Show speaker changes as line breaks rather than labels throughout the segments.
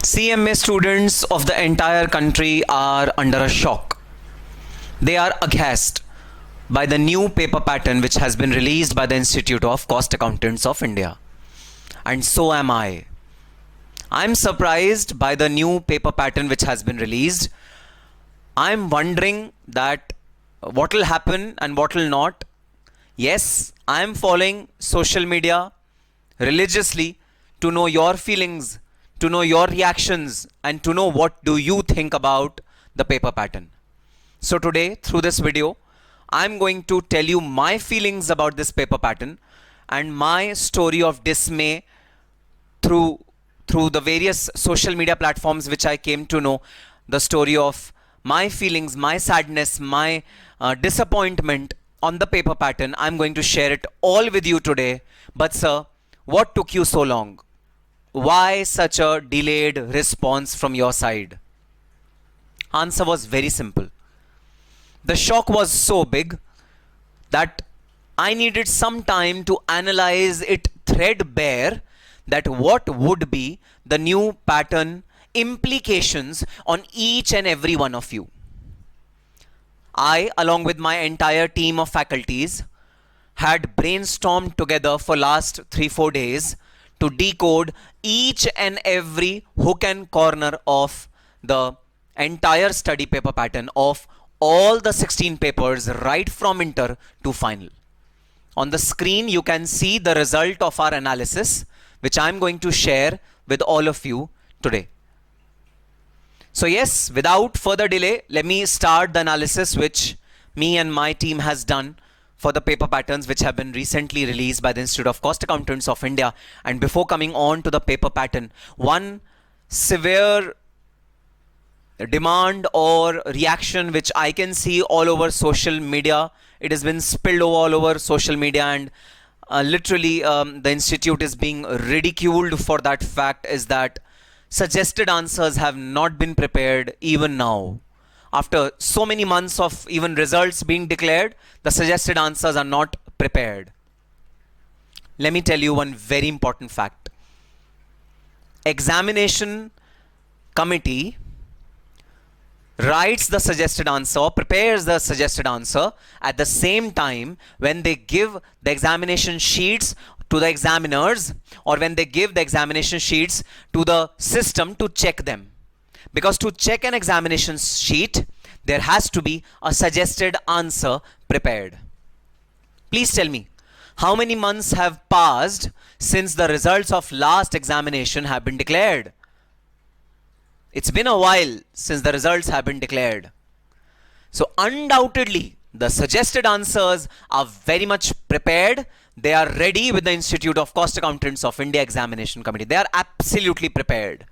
CMA students of the entire country are under a shock. They are aghast by the new paper pattern which has been released by the Institute of Cost Accountants of India. And so am I. I'm surprised by the new paper pattern which has been released. I'm wondering that what will happen and what will not. Yes, I'm following social media religiously to know your feelings, to know your reactions, and to know what do you think about the paper pattern. So today, through this video, I'm going to tell you my feelings about this paper pattern and my story of dismay through the various social media platforms which I came to know the story of my feelings, my sadness, my disappointment on the paper pattern. I'm going to share it all with you today. But sir, what took you so long? Why such a delayed response from your side? Answer was very simple. The shock was so big that I needed some time to analyze it threadbare, that what would be the new pattern implications on each and every one of you. I, along with my entire team of faculties, had brainstormed together for last 3-4 days to decode each and every hook and corner of the entire study paper pattern of all the 16 papers right from inter to final. On the screen you can see the result of our analysis, which I'm going to share with all of you today. So yes, without further delay, let me start the analysis which me and my team has done for the paper patterns which have been recently released by the Institute of Cost Accountants of India. And before coming on to the paper pattern, one severe demand or reaction which I can see all over social media, it has been spilled all over social media, and literally the institute is being ridiculed for that fact, is that suggested answers have not been prepared even now. After so many months of even results being declared, the suggested answers are not prepared. Let me tell you one very important fact. Examination committee writes the suggested answer or prepares the suggested answer at the same time when they give the examination sheets to the examiners, or when they give the examination sheets to the system to check them. Because to check an examination sheet, there has to be a suggested answer prepared. Please tell me, how many months have passed since the results of last examination have been declared? It's been a while since the results have been declared. So undoubtedly, the suggested answers are very much prepared. They are ready with the Institute of Cost Accountants of India Examination Committee. They are absolutely prepared.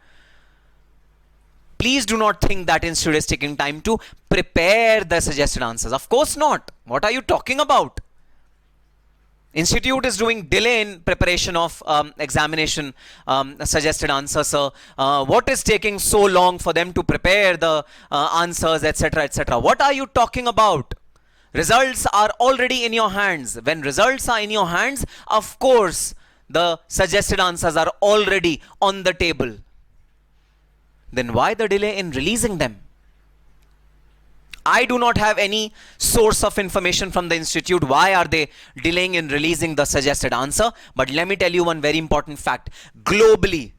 Please do not think that Institute is taking time to prepare the suggested answers. Of course not. What are you talking about? Institute is doing delay in preparation of examination suggested answers. So, what is taking so long for them to prepare the answers, etc., etc.? What are you talking about? Results are already in your hands. When results are in your hands, of course, the suggested answers are already on the table. Then why the delay in releasing them? I do not have any source of information from the institute. Why are they delaying in releasing the suggested answer? But let me tell you one very important fact. Globally,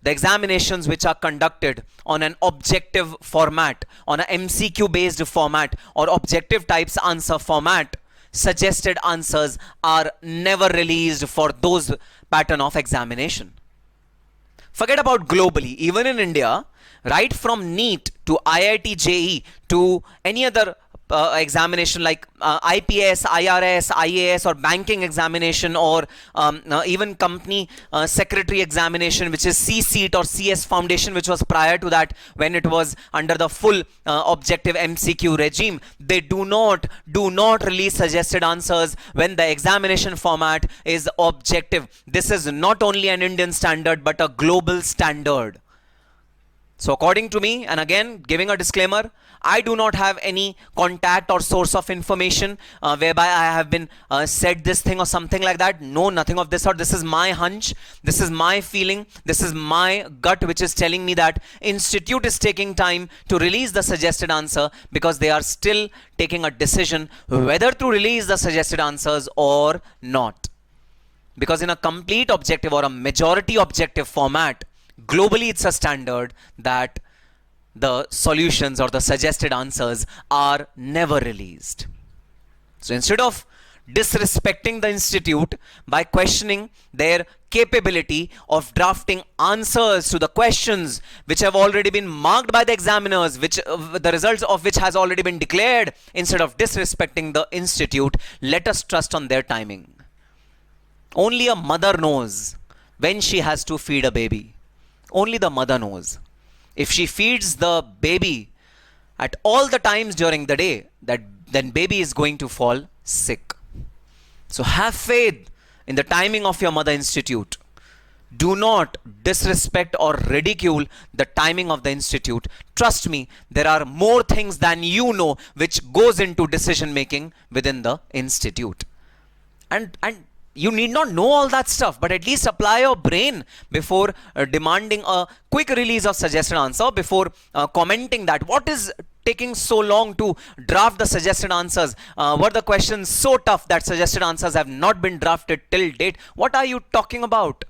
the examinations which are conducted on an objective format, on an MCQ based format or objective types answer format, suggested answers are never released for those pattern of examination. Forget about globally, even in India, right from NEET to IIT JEE to any other examination like IPS, IRS, IAS, or banking examination, or even company secretary examination, which is C-SEAT or CS Foundation, which was prior to that when it was under the full objective MCQ regime. They do not release suggested answers when the examination format is objective. This is not only an Indian standard but a global standard. So according to me, and again giving a disclaimer, I do not have any contact or source of information whereby I have been said this thing or something like that. No, nothing of this sort. This is my hunch. This is my feeling. This is my gut which is telling me that institute is taking time to release the suggested answer because they are still taking a decision whether to release the suggested answers or not. Because in a complete objective or a majority objective format, globally it's a standard that the solutions or the suggested answers are never released. So instead of disrespecting the institute by questioning their capability of drafting answers to the questions which have already been marked by the examiners, which the results of which has already been declared, instead of disrespecting the institute, let us trust on their timing. Only a mother knows when she has to feed a baby. Only the mother knows. If she feeds the baby at all the times during the day, then baby is going to fall sick. So have faith in the timing of your mother institute. Do not disrespect or ridicule the timing of the institute. Trust me, there are more things than you know which goes into decision making within the institute. And you need not know all that stuff, but at least apply your brain before demanding a quick release of suggested answer, before commenting that what is taking so long to draft the suggested answers. Were the questions so tough that suggested answers have not been drafted till date? What are you talking about?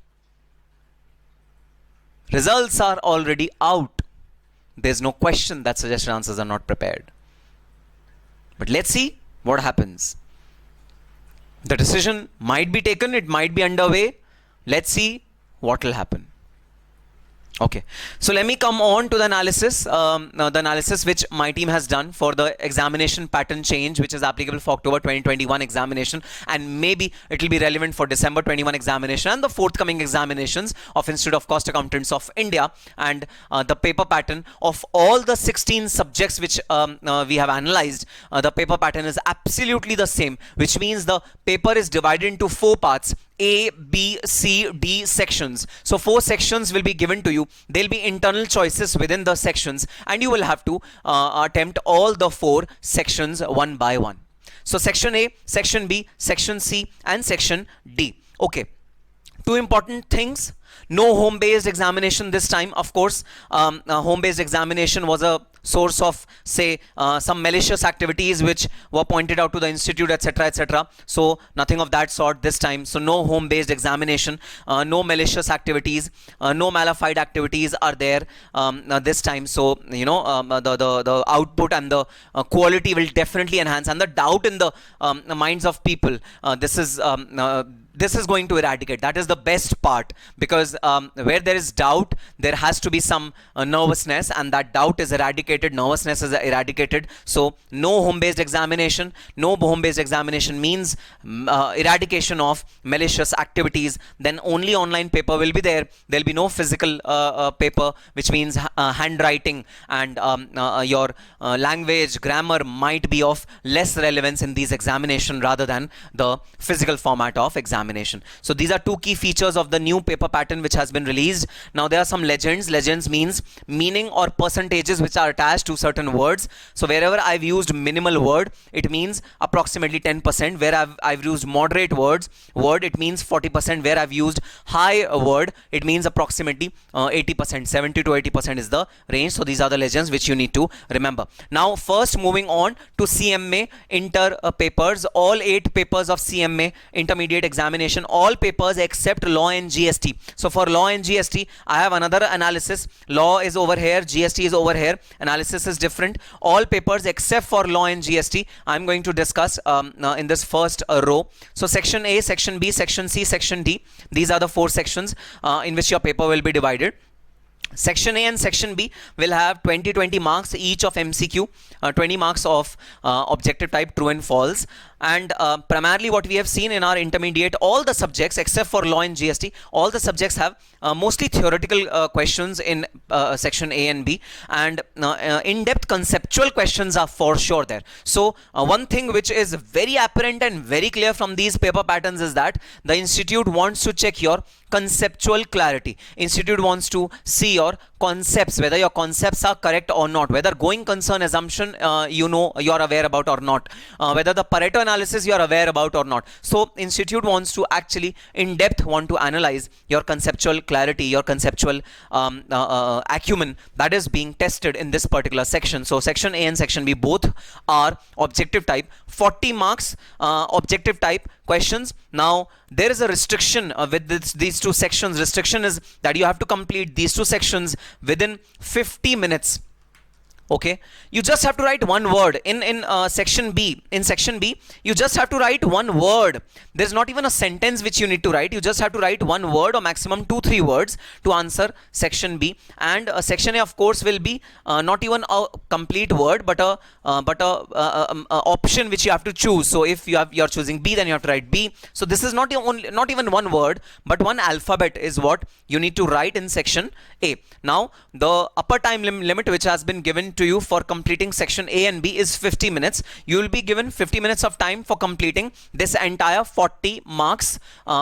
Results are already out. There's no question that suggested answers are not prepared. But let's see what happens. The decision might be taken, it might be underway. Let's see what will happen. Okay, so let me come on to the analysis which my team has done for the examination pattern change, which is applicable for October 2021 examination, and maybe it will be relevant for December 21 examination and the forthcoming examinations of Institute of Cost Accountants of India. And the paper pattern of all the 16 subjects which we have analyzed, the paper pattern is absolutely the same, which means the paper is divided into 4 parts. A, B, C, D sections. So 4 sections will be given to you. There will be internal choices within the sections, and you will have to attempt all the 4 sections one by one. So section A, section B, section C, and section D. Okay. 2 important things. No home-based examination this time. Of course, home-based examination was a source of, say, some malicious activities which were pointed out to the institute, etc., etc. So nothing of that sort this time. So no home-based examination, no malicious activities, no malified activities are there this time. So you know, the output and the quality will definitely enhance, and the doubt in the minds of people. This is going to eradicate. That is the best part, because where there is doubt, there has to be some nervousness, and that doubt is eradicated, nervousness is eradicated. So no home-based examination. No home-based examination means eradication of malicious activities. Then only online paper will be there. There will be no physical paper, which means handwriting and your language, grammar might be of less relevance in these examination rather than the physical format of examination. So these are 2 key features of the new paper pattern which has been released. Now there are some legends. Legends means meaning or percentages which are attached to certain words. So wherever I've used minimal word, it means approximately 10%. Where I've used moderate word, it means 40%. Where I've used high word, it means approximately 80%. 70 to 80% is the range. So these are the legends which you need to remember. Now first, moving on to CMA inter papers. All 8 papers of CMA intermediate examination, all papers except law and GST. So for law and GST, I have another analysis. Law is over here, GST is over here. Analysis is different. All papers except for law and GST, I'm going to discuss in this first row. So section A, section B, section C, section D. These are the 4 sections in which your paper will be divided. Section A and Section B will have 20 marks each of MCQ, 20 marks of objective type true and false. And primarily what we have seen in our intermediate, all the subjects except for law and GST, all the subjects have mostly theoretical questions in section A and B, and in-depth conceptual questions are for sure there. So one thing which is very apparent and very clear from these paper patterns is that the institute wants to check your conceptual clarity. Institute wants to see your concepts, whether your concepts are correct or not, whether going concern assumption you are aware about or not, whether the Pareto analysis you are aware about or not. So institute wants to actually in depth want to analyze your conceptual clarity, your conceptual acumen that is being tested in this particular section. So section A and section B both are objective type, 40 marks objective type questions. Now there is a restriction with these two sections. Restriction is that you have to complete these two sections within 50 minutes. Okay, you just have to write one word in section B. In section B, you just have to write one word. There's not even a sentence which you need to write. You just have to write one word or maximum 2-3 words to answer section B. And section A, of course, will be not even a complete word, but a option which you have to choose. So if you're choosing B, then you have to write B. So this is not even one word, but one alphabet is what you need to write in section A. Now the upper time limit which has been given to you for completing section A and B is 50 minutes. You will be given 50 minutes of time for completing this entire 40 marks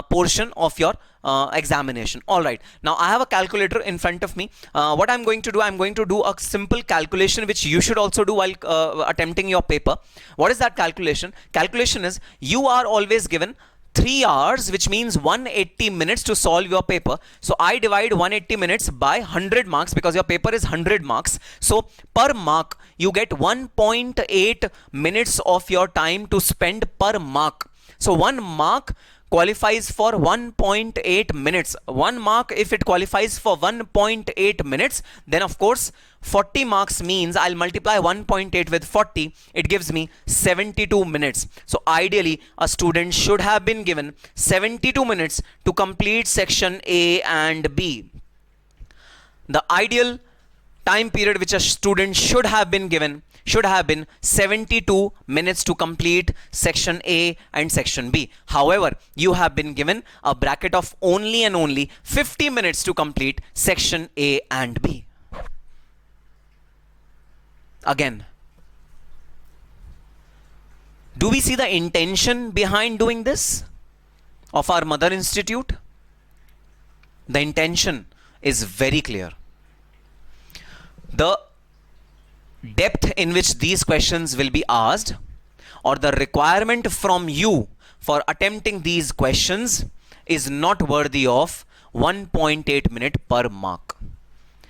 portion of your examination. All right, now I have a calculator in front of me. What I'm going to do, I'm going to do a simple calculation which you should also do while attempting your paper. What is that calculation? Calculation is you are always given 3 hours, which means 180 minutes to solve your paper. So I divide 180 minutes by 100 marks because your paper is 100 marks. So per mark, you get 1.8 minutes of your time to spend per mark. So 1 mark qualifies for 1.8 minutes. 1 mark, if it qualifies for 1.8 minutes, then of course 40 marks means I'll multiply 1.8 with 40. It gives me 72 minutes. So ideally, a student should have been given 72 minutes to complete section A and B. The ideal time period which a student should have been given should have been 72 minutes to complete section A and section B. However, you have been given a bracket of only and only 50 minutes to complete section A and B. Again, do we see the intention behind doing this of our mother institute? The intention is very clear. The depth in which these questions will be asked, or the requirement from you for attempting these questions, is not worthy of 1.8 minute per mark.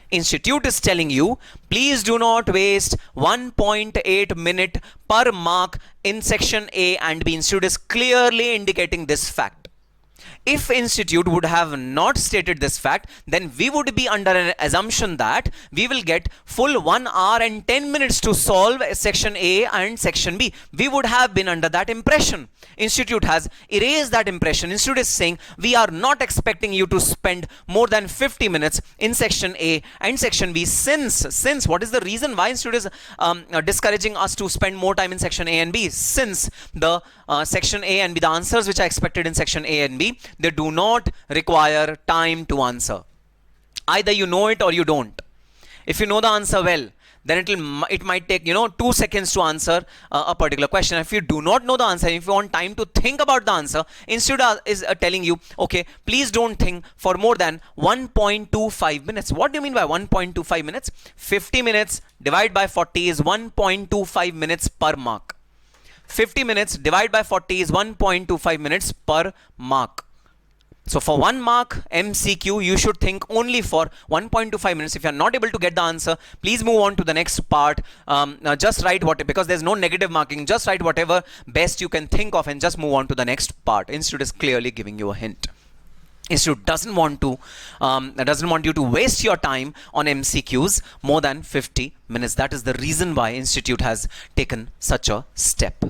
Institute is telling you, please do not waste 1.8 minute per mark in section A and B. Institute is clearly indicating this fact. If institute would have not stated this fact, then we would be under an assumption that we will get full 1 hour and 10 minutes to solve section A and section B. We would have been under that impression. Institute has erased that impression. Institute is saying we are not expecting you to spend more than 50 minutes in section A and section B. Since what is the reason why institute is discouraging us to spend more time in section A and B? Since the section A and B, the answers which are expected in section A and B, they do not require time to answer. Either you know it or you don't. If you know the answer well, then it might take 2 seconds to answer a particular question. If you do not know the answer, if you want time to think about the answer, institute is telling you, okay, please don't think for more than 1.25 minutes. What do you mean by 1.25 minutes? 50 minutes divided by 40 is 1.25 minutes per mark. 50 minutes divided by 40 is 1.25 minutes per mark. So for 1 mark MCQ, you should think only for 1.25 minutes. If you are not able to get the answer, please move on to the next part. Just write because there's no negative marking. Just write whatever best you can think of and just move on to the next part. Institute is clearly giving you a hint. Institute doesn't want you to waste your time on MCQs more than 50 minutes. That is the reason why institute has taken such a step.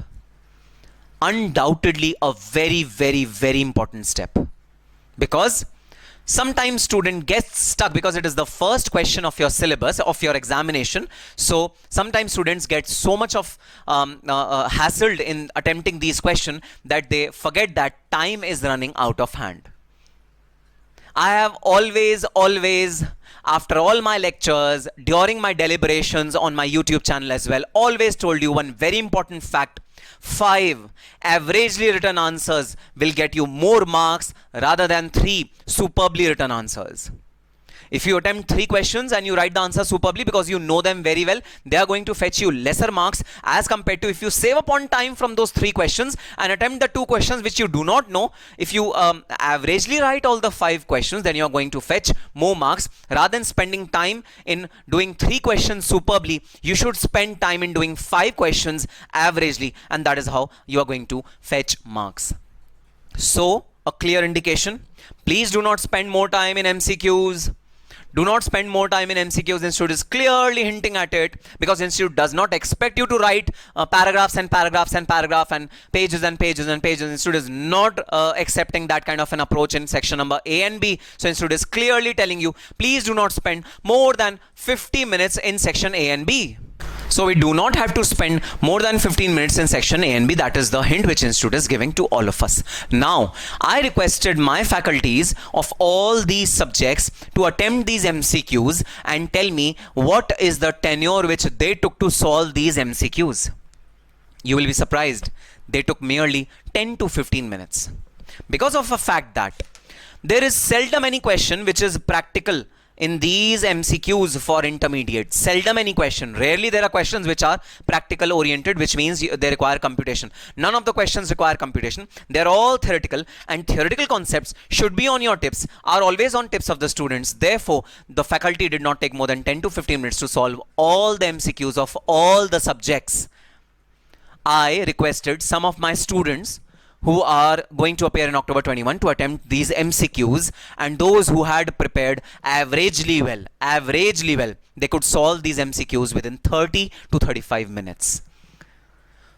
Undoubtedly a very, very, very important step. Because sometimes student gets stuck because it is the first question of your syllabus, of your examination. So sometimes students get so much of hassled in attempting these questions that they forget that time is running out of hand. I have always, after all my lectures, during my deliberations on my YouTube channel as well, always told you one very important fact. 5 averagely written answers will get you more marks rather than 3 superbly written answers. If you attempt 3 questions and you write the answer superbly because you know them very well, they are going to fetch you lesser marks as compared to if you save upon time from those 3 questions and attempt the 2 questions which you do not know. If you averagely write all the 5 questions, then you are going to fetch more marks. Rather than spending time in doing 3 questions superbly, you should spend time in doing 5 questions averagely, and that is how you are going to fetch marks. So, a clear indication. Please do not spend more time in MCQs. Do not spend more time in MCQs. Institute is clearly hinting at it, because Institute does not expect you to write paragraphs and paragraphs and paragraph and pages and pages and pages. Institute is not accepting that kind of an approach in section number A and B. So Institute is clearly telling you, please do not spend more than 50 minutes in section A and B. So we do not have to spend more than 15 minutes in section A and B. That is the hint which Institute is giving to all of us. Now, I requested my faculties of all these subjects to attempt these MCQs and tell me what is the tenure which they took to solve these MCQs. You will be surprised. They took merely 10 to 15 minutes. Because of the fact that there is seldom any question which is practical in these MCQs for intermediate. Seldom any question. Rarely there are questions which are practical oriented, which means they require computation. None of the questions require computation. They're all theoretical, and theoretical concepts should be on your tips, are always on tips of the students. Therefore, the faculty did not take more than 10 to 15 minutes to solve all the MCQs of all the subjects. I requested some of my students who are going to appear in October 21 to attempt these MCQs, and those who had prepared averagely well, they could solve these MCQs within 30 to 35 minutes.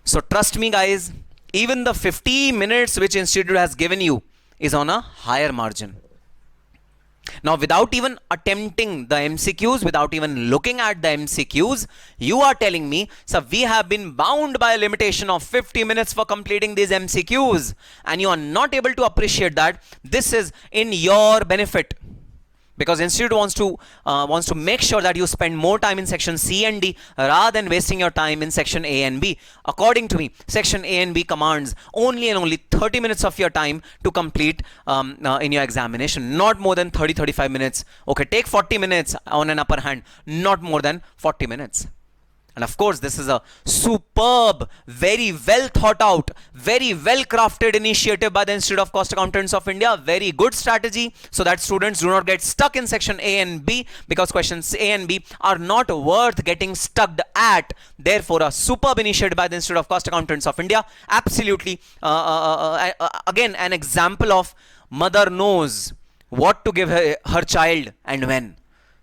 So trust me guys, even the 50 minutes which Institute has given you is on a higher margin. Now, without even attempting the MCQs, without even looking at the MCQs, you are telling me, sir, we have been bound by a limitation of 50 minutes for completing these MCQs, and you are not able to appreciate that this is in your benefit. Because Institute wants to make sure that you spend more time in section C and D rather than wasting your time in section A and B. According to me, section A and B commands only and only 30 minutes of your time to complete in your examination, not more than 30-35 minutes. Okay, take 40 minutes on an upper hand, not more than 40 minutes. And of course, this is a superb, very well thought out, very well crafted initiative by the Institute of Cost Accountants of India. Very good strategy, so that students do not get stuck in section A and B, because questions A and B are not worth getting stuck at. Therefore, a superb initiative by the Institute of Cost Accountants of India. Absolutely, again, an example of mother knows what to give her child and when.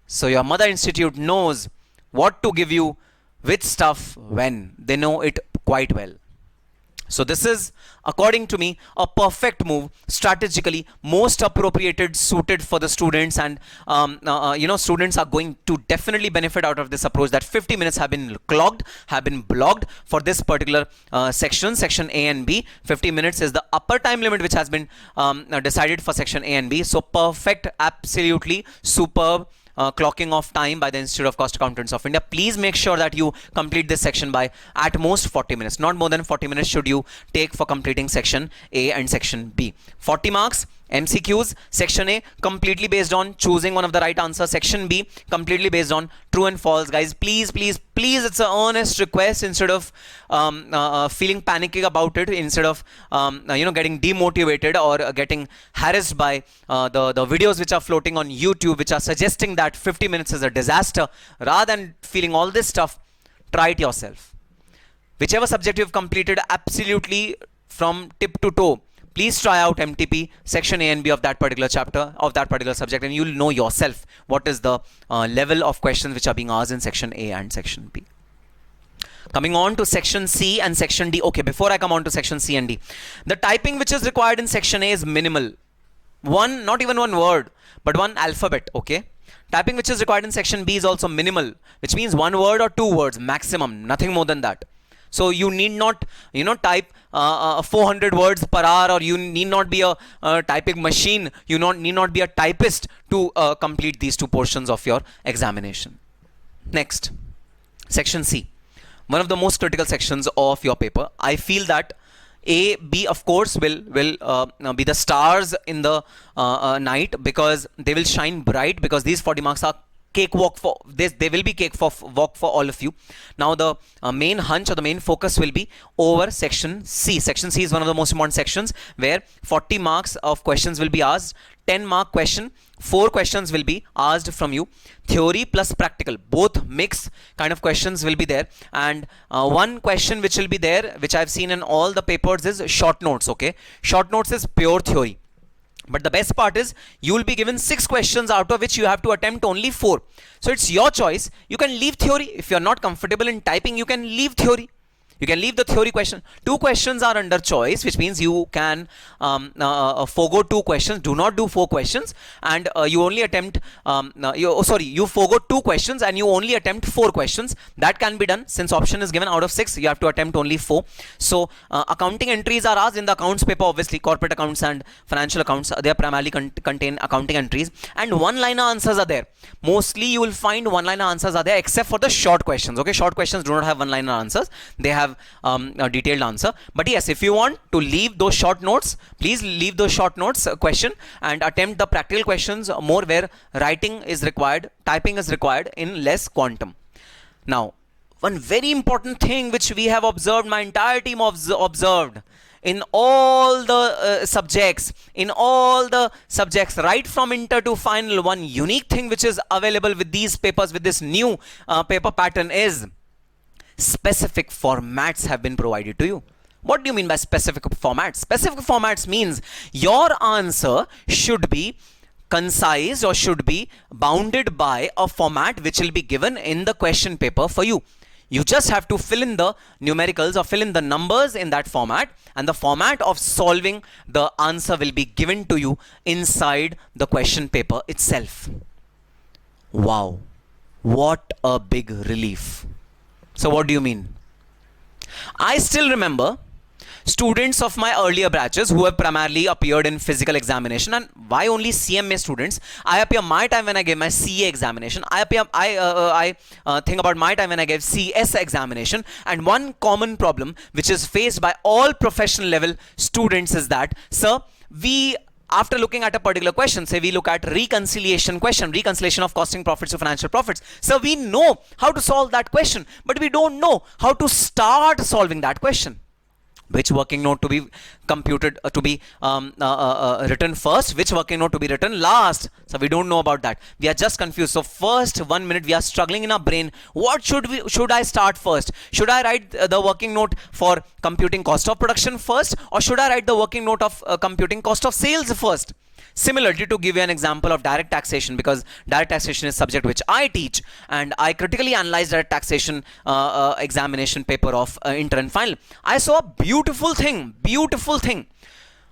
So your mother institute knows what to give you which stuff when. They know it quite well. So this is, according to me, a perfect move, strategically most appropriated, suited for the students, and students are going to definitely benefit out of this approach, that 50 minutes have been clogged, have been blocked for this particular section A and B. 50 minutes is the upper time limit which has been decided for section A and B. So perfect, absolutely superb clocking of time by the Institute of Cost Accountants of India. Please make sure that you complete this section by at most 40 minutes. Not more than 40 minutes should you take for completing section A and section B. 40 marks. MCQs, section A completely based on choosing one of the right answers. Section B completely based on true and false. Guys, please, it's an earnest request. Instead of feeling panicky about it, instead of getting demotivated or getting harassed by the videos which are floating on YouTube, which are suggesting that 50 minutes is a disaster, rather than feeling all this stuff, try it yourself. Whichever subject you've completed absolutely from tip to toe, please try out MTP, section A and B of that particular chapter, of that particular subject, and you'll know yourself what is the level of questions which are being asked in section A and section B. Coming on to section C and section D. Okay, before I come on to section C and D, the typing which is required in section A is minimal. Not even one word, but one alphabet, okay? Typing which is required in section B is also minimal, which means one word or two words maximum, nothing more than that. So you need not, type 400 words per hour, or you need not be a typing machine. You need not be a typist to complete these two portions of your examination. Next, section C, one of the most critical sections of your paper. I feel that A, B, of course, will be the stars in the night, because they will shine bright, because these 40 marks are cakewalk for this. They will be cakewalk for all of you. Now the main hunch or the main focus will be over section C. Section C is one of the most important sections, where 40 marks of questions will be asked. 10-mark question, 4 questions will be asked from you. Theory plus practical, both mix kind of questions will be there. And one question which will be there, which I've seen in all the papers, is short notes. Okay, short notes is pure theory. But the best part is you will be given 6 questions, out of which you have to attempt only 4. So it's your choice. You can leave theory. If you're not comfortable in typing, you can leave theory. You can leave the theory question. 2 questions are under choice, which means you can forego 2 questions. Do not do 4 questions, and you only attempt. You forego 2 questions and you only attempt 4 questions. That can be done, since option is given out of 6. You have to attempt only 4. So accounting entries are asked in the accounts paper. Obviously, corporate accounts and financial accounts, they are primarily contain accounting entries, and one-liner answers are there. Mostly you will find one-liner answers are there, except for the short questions. Okay, short questions do not have one-liner answers. They have a detailed answer. But yes, if you want to leave those short notes, please leave those short notes question and attempt the practical questions more, where writing is required, typing is required in less quantum. Now, one very important thing which we have observed, my entire team observed, in all the subjects, right from inter to final, one unique thing which is available with these papers, with this new paper pattern, is specific formats have been provided to you. What do you mean by specific formats? Specific formats means your answer should be concise or should be bounded by a format which will be given in the question paper for you. You just have to fill in the numericals or fill in the numbers in that format, and the format of solving the answer will be given to you inside the question paper itself. Wow, what a big relief. So what do you mean? I still remember students of my earlier batches who have primarily appeared in physical examination. And why only CMA students? I appear my time when I gave my CA examination. I think about my time when I gave CS examination. And one common problem which is faced by all professional level students is that, sir, after looking at a particular question, say we look at reconciliation question, reconciliation of costing profits to financial profits. So we know how to solve that question, but we don't know how to start solving that question. Which working note to be computed, written first, which working note to be written last. So we don't know about that. We are just confused. So first 1 minute we are struggling in our brain. What should I start first? Should I write the working note for computing cost of production first, or should I write the working note of computing cost of sales first? Similarly, to give you an example of direct taxation, because direct taxation is subject which I teach, and I critically analyzed direct taxation examination paper of inter and final. I saw a beautiful thing.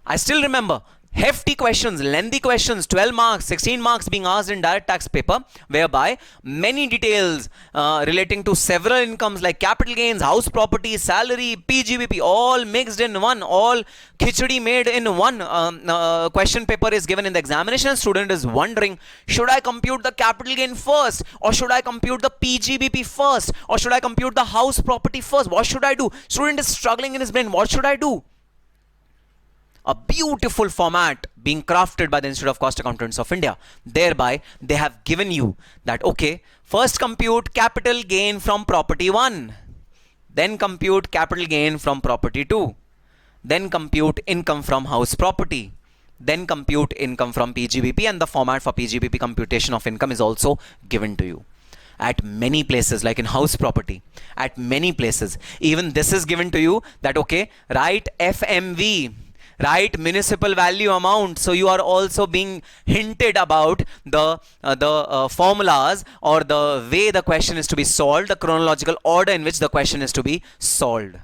I still remember hefty questions, lengthy questions, 12 marks, 16 marks being asked in direct tax paper, whereby many details relating to several incomes like capital gains, house property, salary, PGBP, all mixed in one, all khichdi made in one question paper is given in the examination. Student is wondering, should I compute the capital gain first, or should I compute the PGBP first, or should I compute the house property first? What should I do? Student is struggling in his brain. What should I do? A beautiful format being crafted by the Institute of Cost Accountants of India. Thereby, they have given you that, okay, first compute capital gain from property 1, then compute capital gain from property 2, then compute income from house property, then compute income from PGBP, and the format for PGBP computation of income is also given to you. At many places, like in house property, at many places, even this is given to you that, okay, write FMV, right, municipal value amount. So you are also being hinted about the formulas or the way the question is to be solved, the chronological order in which the question is to be solved.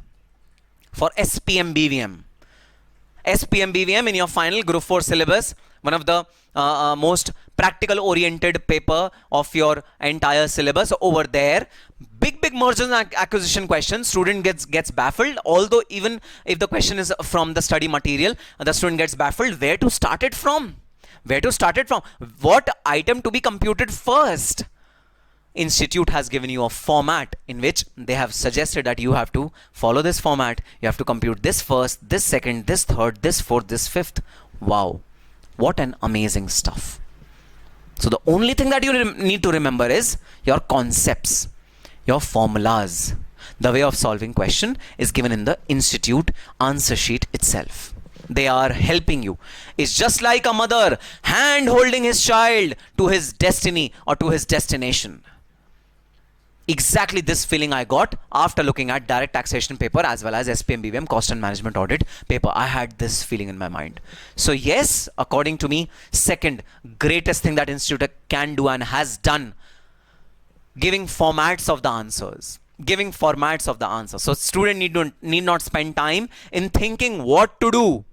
For SPM BVM in your final Group 4 syllabus, one of the most practical oriented paper of your entire syllabus. Over there, big mergers and acquisition questions, student gets baffled. Although even if the question is from the study material, the student gets baffled where to start it from, what item to be computed first. institute has given you a format in which they have suggested that you have to follow this format. You have to compute this first, this second, this third, this fourth, this fifth. Wow, what an amazing stuff. So the only thing that you need to remember is your concepts, your formulas. The way of solving question is given in the institute answer sheet itself. They are helping you. It's just like a mother hand holding his child to his destiny or to his destination. Exactly this feeling I got after looking at direct taxation paper as well as SPM BVM cost and management audit paper. I had this feeling in my mind. So yes, according to me, second greatest thing that institute can do and has done, giving formats of the answers. Giving formats of the answer. So student need not spend time in thinking what to do.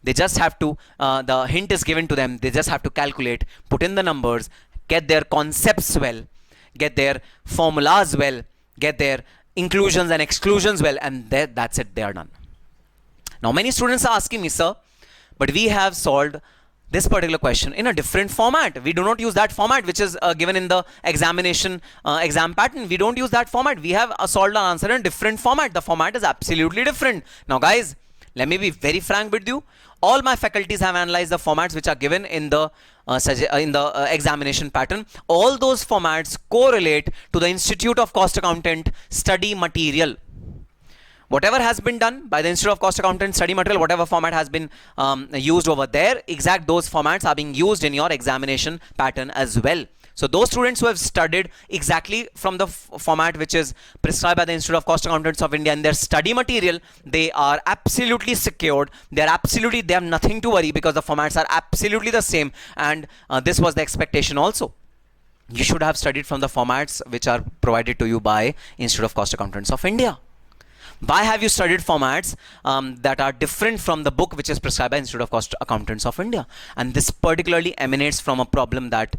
They just have to, the hint is given to them. They just have to calculate, put in the numbers, get their concepts well, get their formulas well, get their inclusions and exclusions well, and that's it, they are done. Now many students are asking me, sir, but we have solved this particular question in a different format. We do not use that format which is given in the examination exam pattern. We don't use that format. We have solved an answer in a different format. The format is absolutely different. Now guys, let me be very frank with you. All my faculties have analyzed the formats which are given in the examination pattern. All those formats correlate to the Institute of Cost Accountant study material. Whatever has been done by the Institute of Cost Accountant study material, whatever format has been used over there, exact those formats are being used in your examination pattern as well. So those students who have studied exactly from the format which is prescribed by the Institute of Cost Accountants of India in their study material, they are absolutely secured. They have nothing to worry because the formats are absolutely the same, and this was the expectation also. You should have studied from the formats which are provided to you by Institute of Cost Accountants of India. Why have you studied formats that are different from the book which is prescribed by Institute of Cost Accountants of India? And this particularly emanates from a problem that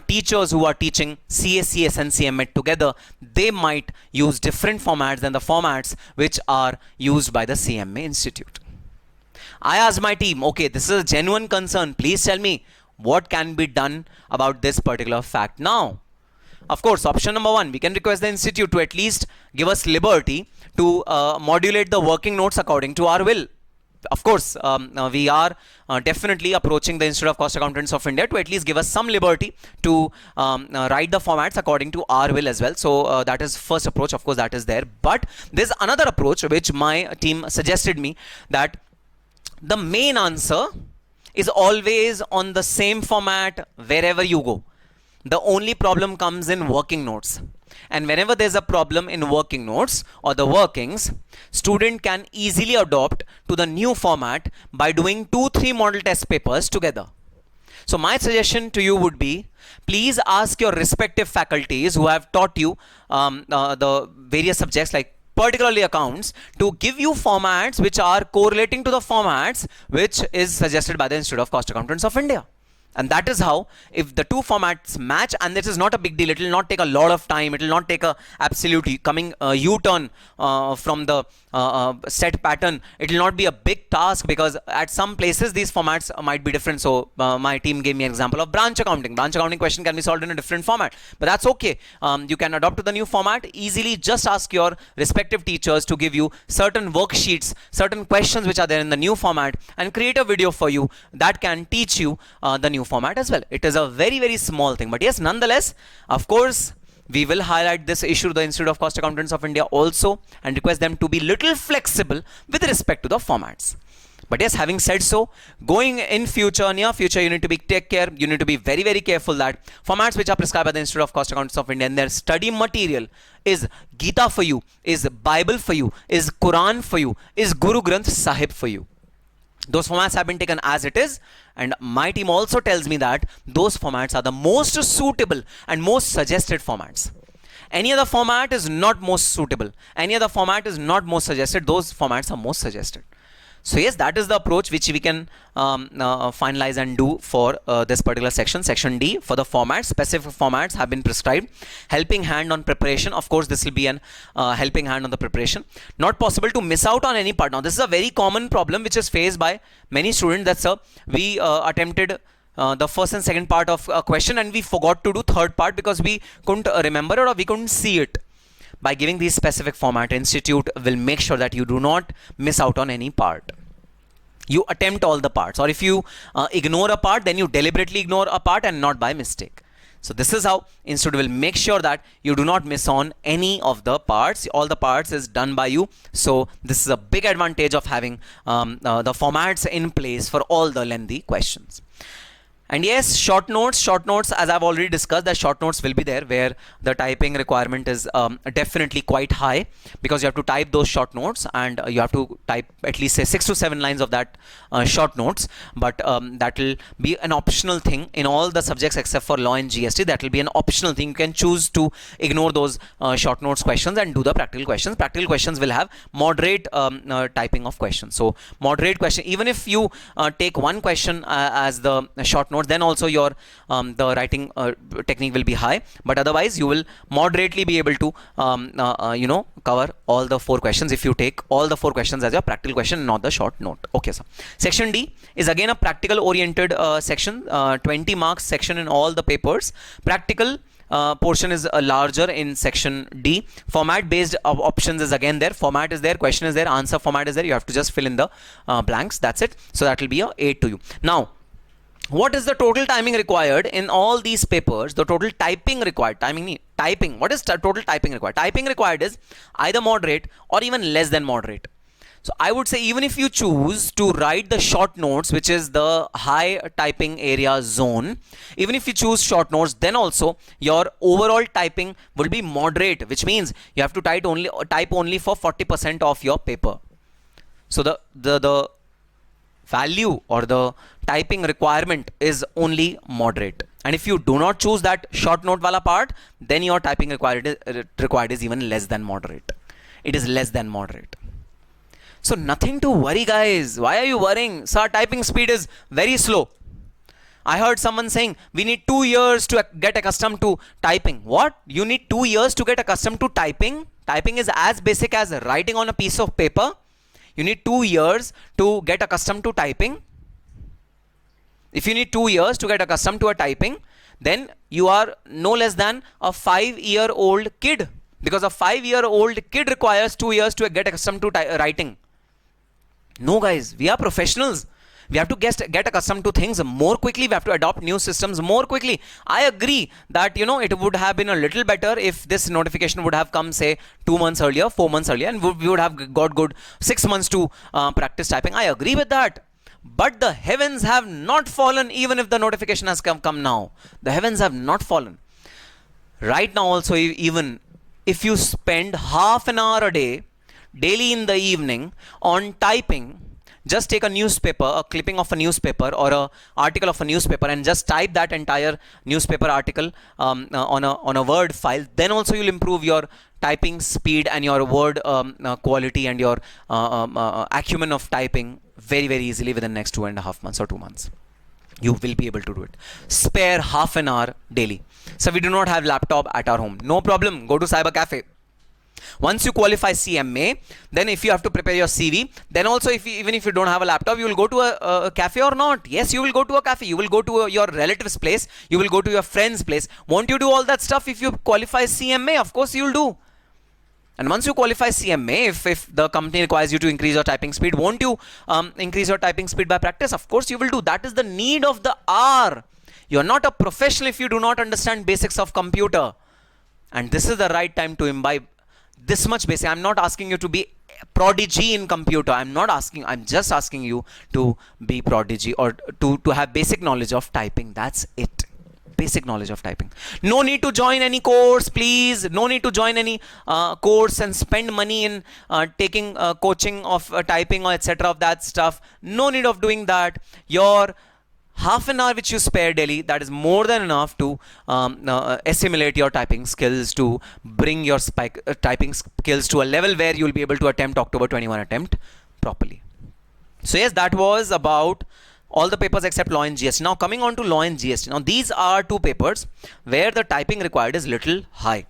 teachers who are teaching CA, CS and CMET together, they might use different formats than the formats which are used by the CMA Institute. I asked my team, okay, this is a genuine concern. Please tell me what can be done about this particular fact now. Of course, option number one, we can request the institute to at least give us liberty to modulate the working notes according to our will. Of course, we are definitely approaching the Institute of Cost Accountants of India to at least give us some liberty to write the formats according to our will as well. So that is first approach, of course, that is there. But there's another approach which my team suggested me, that the main answer is always on the same format wherever you go. The only problem comes in working notes. And whenever there's a problem in working notes or the workings, student can easily adopt to the new format by doing 2-3 model test papers together. So my suggestion to you would be, please ask your respective faculties who have taught you the various subjects like particularly accounts, to give you formats which are correlating to the formats which is suggested by the Institute of Cost Accountants of India. And that is how, if the two formats match, and this is not a big deal, it will not take a lot of time, it will not take a absolutely coming U-turn from the set pattern. It will not be a big task, because at some places these formats might be different. So my team gave me an example of branch accounting. Branch accounting question can be solved in a different format, but that's okay. You can adopt to the new format easily. Just ask your respective teachers to give you certain worksheets, certain questions which are there in the new format, and create a video for you that can teach you the new format as well. It is a very, very small thing, but yes, nonetheless, of course, we will highlight this issue to the Institute of Cost Accountants of India also, and request them to be little flexible with respect to the formats. But yes, having said so, going in future, near future, you need to take care. You need to be very, very careful that formats which are prescribed by the Institute of Cost Accountants of India and their study material is Gita for you, is Bible for you, is Quran for you, is Guru Granth Sahib for you. Those formats have been taken as it is, and my team also tells me that those formats are the most suitable and most suggested formats. Any other format is not most suitable. Any other format is not most suggested. Those formats are most suggested. So yes, that is the approach which we can finalize and do for this particular section, section D. For the formats, specific formats have been prescribed. Helping hand on preparation. Of course, this will be an helping hand on the preparation. Not possible to miss out on any part. Now, this is a very common problem which is faced by many students. That, sir, we attempted the first and second part of a question, and we forgot to do third part because we couldn't remember it or we couldn't see it. By giving these specific format, institute will make sure that you do not miss out on any part. You attempt all the parts, or if you ignore a part, then you deliberately ignore a part and not by mistake. So this is how institute will make sure that you do not miss on any of the parts. All the parts is done by you. So this is a big advantage of having the formats in place for all the lengthy questions. And yes, short notes, as I've already discussed, that short notes will be there, where the typing requirement is definitely quite high, because you have to type those short notes, and you have to type at least say 6 to 7 lines of that short notes. But that will be an optional thing in all the subjects except for law and GST. That will be an optional thing. You can choose to ignore those short notes questions and do the practical questions. Practical questions will have moderate typing of questions. So moderate question, even if you take one question as the short note, then also your the writing technique will be high, but otherwise you will moderately be able to cover all the 4 questions if you take all the 4 questions as your practical question, not the short note. Okay, sir. Section D is again a practical oriented section, 20 marks section in all the papers. Practical portion is larger in section D. Format based options is again there. Format is there, question is there, answer format is there. You have to just fill in the blanks. That's it. So that will be a 8 to you. Now, what is the total timing required in all these papers? The total typing required, typing. What is total typing required? Typing required is either moderate or even less than moderate. So I would say, even if you choose to write the short notes, which is the high typing area zone, even if you choose short notes, then also your overall typing will be moderate, which means you have to type only for 40% of your paper. So the value or the typing requirement is only moderate. And if you do not choose that short note wala part, then your typing required is even less than moderate. It is less than moderate. So nothing to worry, guys. Why are you worrying? Sir, typing speed is very slow. I heard someone saying we need 2 years to get accustomed to typing. What? You need 2 years to get accustomed to typing? Typing is as basic as writing on a piece of paper. You need 2 years to get accustomed to typing. If you need 2 years to get accustomed to a typing, then you are no less than a 5-year-old kid, because a 5-year-old kid requires 2 years to get accustomed to writing. No, guys, we are professionals. We have to get accustomed to things more quickly. We have to adopt new systems more quickly. I agree that, it would have been a little better if this notification would have come, say, 2 months earlier, 4 months earlier, and we would have got good 6 months to practice typing. I agree with that. But the heavens have not fallen, even if the notification has come now. The heavens have not fallen. Right now also, even if you spend half an hour a day, daily in the evening, on typing, just take a newspaper, a clipping of a newspaper or a article of a newspaper, and just type that entire newspaper article on a Word file. Then also you'll improve your typing speed and your word quality and your acumen of typing very, very easily within the next 2.5 months or 2 months. You will be able to do it. Spare half an hour daily. So we do not have laptop at our home. No problem. Go to cyber cafe. Once you qualify CMA, then if you have to prepare your CV, then also even if you don't have a laptop, you will go to a cafe or not. Yes, you will go to a cafe. You will go to your relative's place. You will go to your friend's place. Won't you do all that stuff if you qualify CMA? Of course you will do. And once you qualify CMA, if the company requires you to increase your typing speed, won't you increase your typing speed by practice? Of course you will do. That is the need of the hour. You are not a professional if you do not understand basics of computer. And this is the right time to imbibe this much basic. I'm not asking you to be prodigy in computer. I'm just asking you to be prodigy or to have basic knowledge of typing. That's it. Basic knowledge of typing. No need to join any course, please. No need to join any course and spend money in taking coaching of typing or etc. of that stuff. No need of doing that. Your half an hour which you spare daily, that is more than enough to assimilate your typing skills, to bring your typing skills to a level where you will be able to attempt October 21 attempt properly. So yes, that was about all the papers except law and GST. Now coming on to law and GST. Now these are 2 papers where the typing required is little high.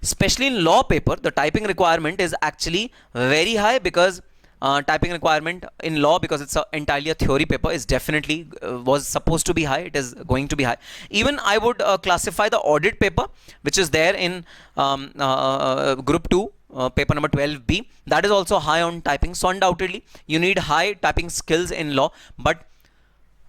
Especially in law paper, the typing requirement is actually very high, because typing requirement in law, because it's entirely a theory paper, is definitely was supposed to be high. It is going to be high. Even I would classify the audit paper, which is there in group 2, paper number 12B, that is also high on typing. So undoubtedly you need high typing skills in law. But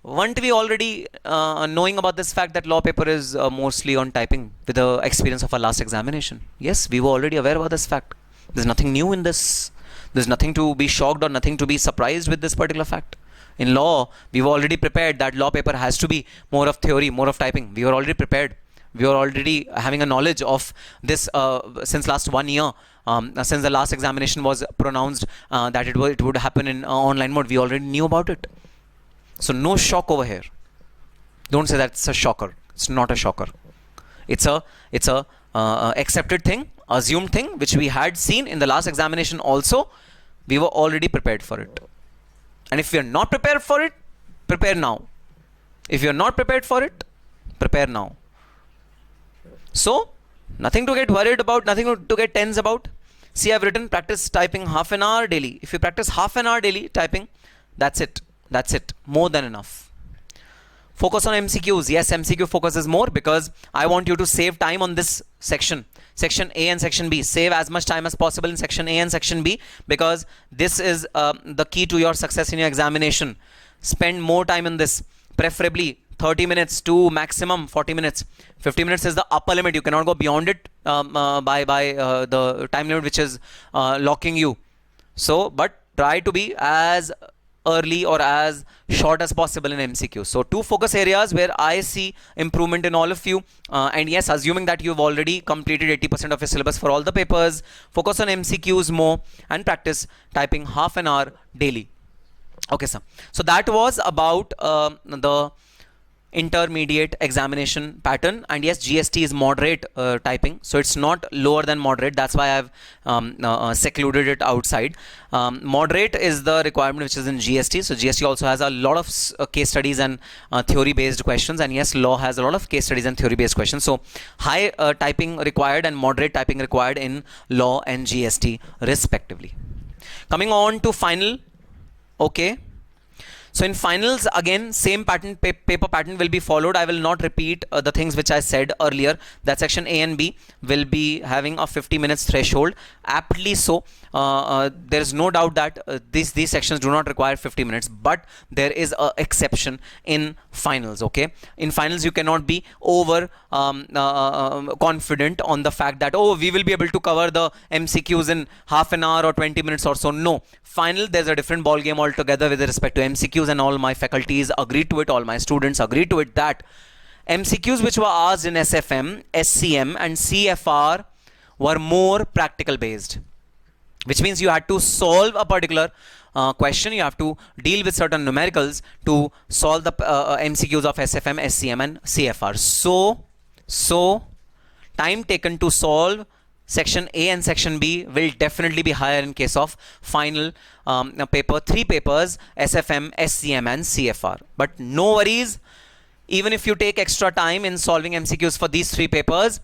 weren't we already knowing about this fact that law paper is mostly on typing with the experience of our last examination? Yes, we were already aware about this fact. There's nothing new in this. There's nothing to be shocked or nothing to be surprised with this particular fact. In law, we were already prepared that law paper has to be more of theory, more of typing. We were already prepared. We were already having a knowledge of this since last 1 year. Since the last examination was pronounced that it would happen in online mode, we already knew about it. So no shock over here. Don't say that's a shocker. It's not a shocker. It's a accepted thing, assumed thing, which we had seen in the last examination also. We were already prepared for it. And if you're not prepared for it, prepare now. If you're not prepared for it, prepare now. So nothing to get worried about, nothing to get tense about. See, I've written practice typing half an hour daily. If you practice half an hour daily typing, that's it. That's it. More than enough. Focus on MCQs. Yes, MCQ focus is more because I want you to save time on this section. Section A and Section B. Save as much time as possible in Section A and Section B, because this is the key to your success in your examination. Spend more time in this. Preferably 30 minutes to maximum 40 minutes. 50 minutes is the upper limit. You cannot go beyond it by the time limit which is locking you. So, but try to be as early or as short as possible in MCQ. So 2 focus areas where I see improvement in all of you, and yes, assuming that you've already completed 80% of your syllabus for all the papers, focus on MCQs more and practice typing half an hour daily. Okay, sir. So that was about the intermediate examination pattern. And yes, GST is moderate typing, so it's not lower than moderate. That's why I've secluded it outside. Moderate is the requirement which is in GST. So GST also has a lot of case studies and theory based questions, and yes, law has a lot of case studies and theory based questions. So high typing required and moderate typing required in law and GST respectively. Coming on to final. Okay, so in finals, again, same pattern, paper pattern will be followed. I will not repeat the things which I said earlier, that section A and B will be having a 50 minutes threshold. Aptly so. There is no doubt that these sections do not require 50 minutes, but there is an exception in finals. Okay, in finals you cannot be over confident on the fact that, oh, we will be able to cover the MCQs in half an hour or 20 minutes or so. No, final, there's a different ball game altogether with respect to MCQs, and all my faculties agree to it, all my students agree to it, that MCQs which were asked in SFM, SCM and CFR were more practical based, which means you had to solve a particular question. You have to deal with certain numericals to solve the MCQs of SFM, SCM and CFR. So time taken to solve section A and section B will definitely be higher in case of final paper, 3 papers, SFM, SCM and CFR. But no worries, even if you take extra time in solving MCQs for these 3 papers,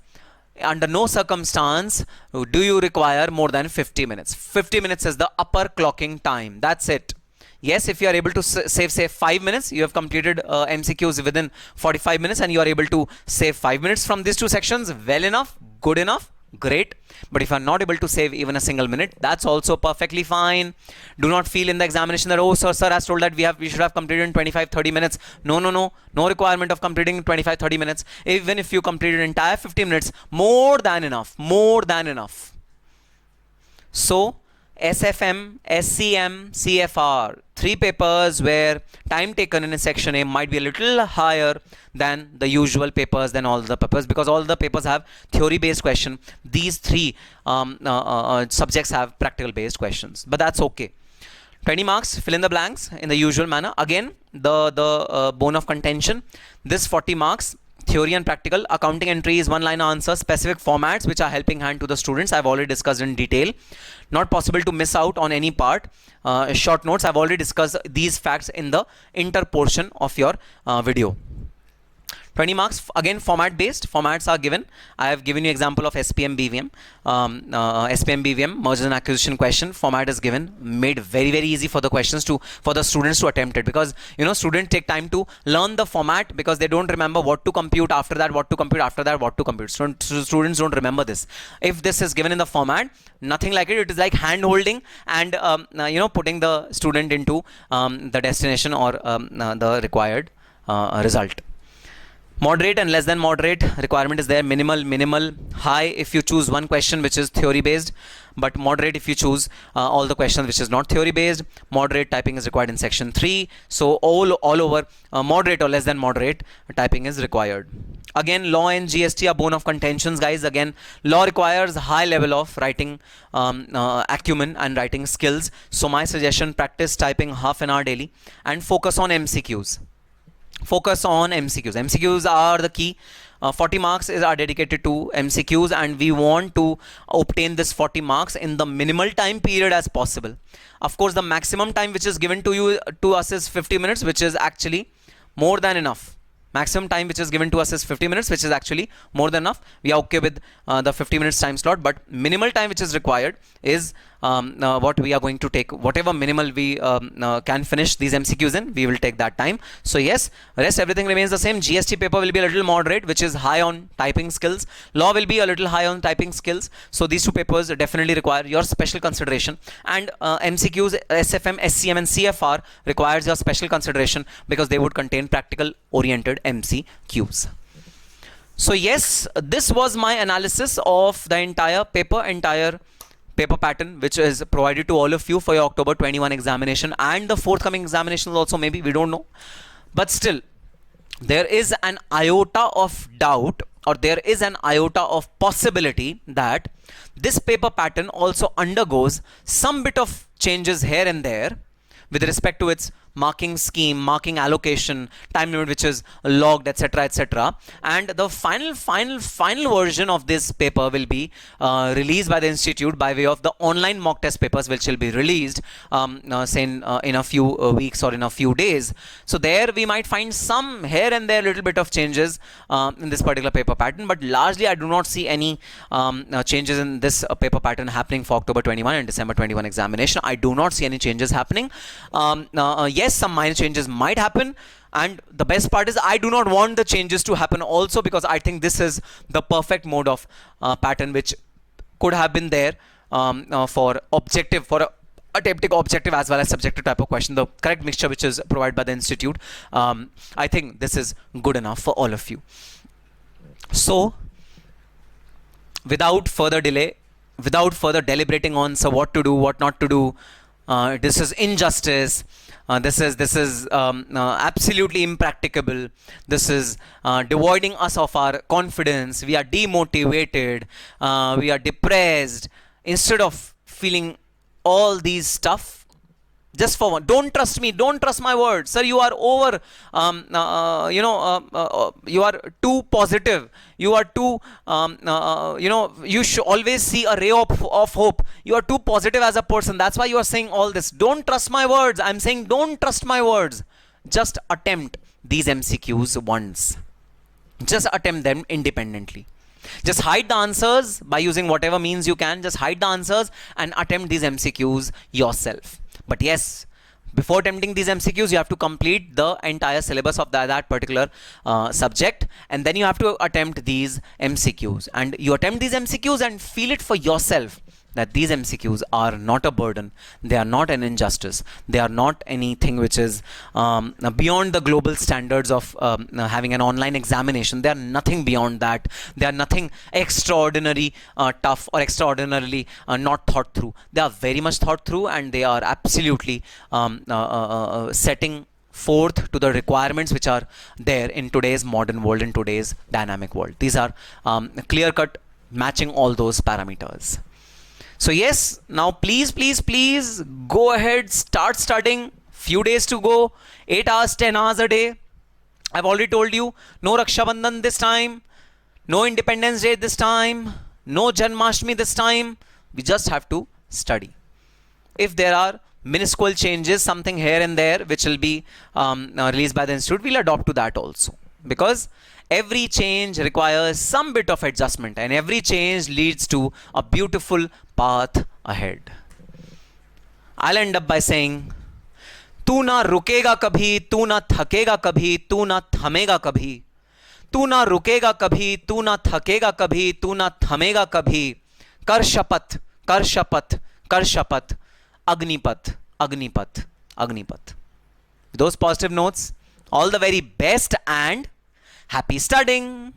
under no circumstance do you require more than 50 minutes. 50 minutes is the upper clocking time. That's it. Yes, if you are able to save, say, 5 minutes, you have completed MCQs within 45 minutes and you are able to save 5 minutes from these 2 sections, well enough, good enough, great. But if you are not able to save even a single minute, that's also perfectly fine. Do not feel in the examination that, oh, sir has told that we should have completed in 25-30 minutes. No requirement of completing in 25-30 minutes. Even if you completed entire 50 minutes, more than enough. So SFM, SCM, CFR, 3 papers where time taken in section A might be a little higher than the usual papers, than all the papers, because all the papers have theory based question. These 3 subjects have practical based questions, but that's okay. 20 marks, fill in the blanks in the usual manner. Again, the bone of contention, this 40 marks, theory and practical. Accounting entry is 1-line answer, specific formats which are helping hand to the students. I've already discussed in detail. Not possible to miss out on any part. Short notes, I've already discussed these facts in the inter portion of your video. 20 marks, again format based. Formats are given. I have given you example of SPM BVM. SPM BVM, mergers and acquisition question. Format is given, made very easy for the questions for the students to attempt it, because students take time to learn the format because they don't remember what to compute after that, what to compute after that, what to compute. Students don't remember this. If this is given in the format, nothing like it. It is like hand holding and putting the student into the destination or the required result. Moderate and less than moderate requirement is there. Minimal, high if you choose one question which is theory based, but moderate if you choose all the questions which is not theory based. Moderate typing is required in section 3. So all over moderate or less than moderate typing is required. Again, law and GST are bone of contentions, guys. Again, law requires high level of writing acumen and writing skills. So my suggestion, practice typing half an hour daily and focus on MCQs. Focus on MCQs. MCQs are the key. 40 marks are dedicated to MCQs, and we want to obtain this 40 marks in the minimal time period as possible. Of course, the maximum time which is given to us is 50 minutes, which is actually more than enough. Maximum time which is given to us is 50 minutes, which is actually more than enough. We are okay with the 50 minutes time slot, but minimal time which is required is what we are going to take. Whatever minimal we can finish these MCQs in, we will take that time. So yes, rest everything remains the same. GST paper will be a little moderate, which is high on typing skills. Law will be a little high on typing skills. So these two papers definitely require your special consideration. And MCQs, SFM, SCM and CFR requires your special consideration because they would contain practical oriented MCQs. So yes, this was my analysis of the entire paper pattern which is provided to all of you for your October 21 examination and the forthcoming examinations also, maybe, we don't know. But still, there is an iota of doubt, or there is an iota of possibility that this paper pattern also undergoes some bit of changes here and there with respect to its marking scheme, marking allocation, time limit which is logged, etc, etc. And the final version of this paper will be released by the institute by way of the online mock test papers, which will be released say in a few weeks or in a few days. So there we might find some here and there little bit of changes in this particular paper pattern, but largely I do not see any changes in this paper pattern happening for October 21 and December 21 examination. I do not see any changes happening. Yes, some minor changes might happen, and the best part is I do not want the changes to happen also, because I think this is the perfect mode of pattern which could have been there for attempting objective as well as subjective type of question, the correct mixture which is provided by the institute. I think this is good enough for all of you. So without further delay, without further deliberating on what to do, what not to do, this is injustice. This is absolutely impracticable. This is devoiding us of our confidence. We are demotivated. We are depressed. Instead of feeling all these stuff, just for one, don't trust me, don't trust my words, sir. You are over. You are too positive. You are too. You should always see a ray of hope. You are too positive as a person. That's why you are saying all this. Don't trust my words. I'm saying don't trust my words. Just attempt these MCQs once. Just attempt them independently. Just hide the answers by using whatever means you can. Just hide the answers and attempt these MCQs yourself. But yes, before attempting these MCQs, you have to complete the entire syllabus of that particular subject, and then you have to attempt these MCQs. And you attempt these MCQs and feel it for yourself that these MCQs are not a burden. They are not an injustice. They are not anything which is beyond the global standards of having an online examination. They are nothing beyond that. They are nothing extraordinary tough or extraordinarily not thought through. They are very much thought through, and they are absolutely setting forth to the requirements which are there in today's modern world, in today's dynamic world. These are clear-cut, matching all those parameters. So yes, now please go ahead, start studying. Few days to go, 8 hours, 10 hours a day. I've already told you, no Raksha Bandhan this time, no Independence Day this time, no Janmashtami this time. We just have to study. If there are minuscule changes, something here and there which will be released by the institute, we'll adopt to that also. because every change requires some bit of adjustment and every change leads to a beautiful path ahead. I'll end up by saying, तू ना रुकेगा कभी, तू ना थकेगा कभी, तू ना थमेगा कभी, तू ना रुकेगा कभी, तू ना थकेगा कभी, तू ना थमेगा कभी, कर शपथ, कर शपथ, कर शपथ, Agnipath, Agnipath, Agnipath. Those positive notes, all the very best and happy studying.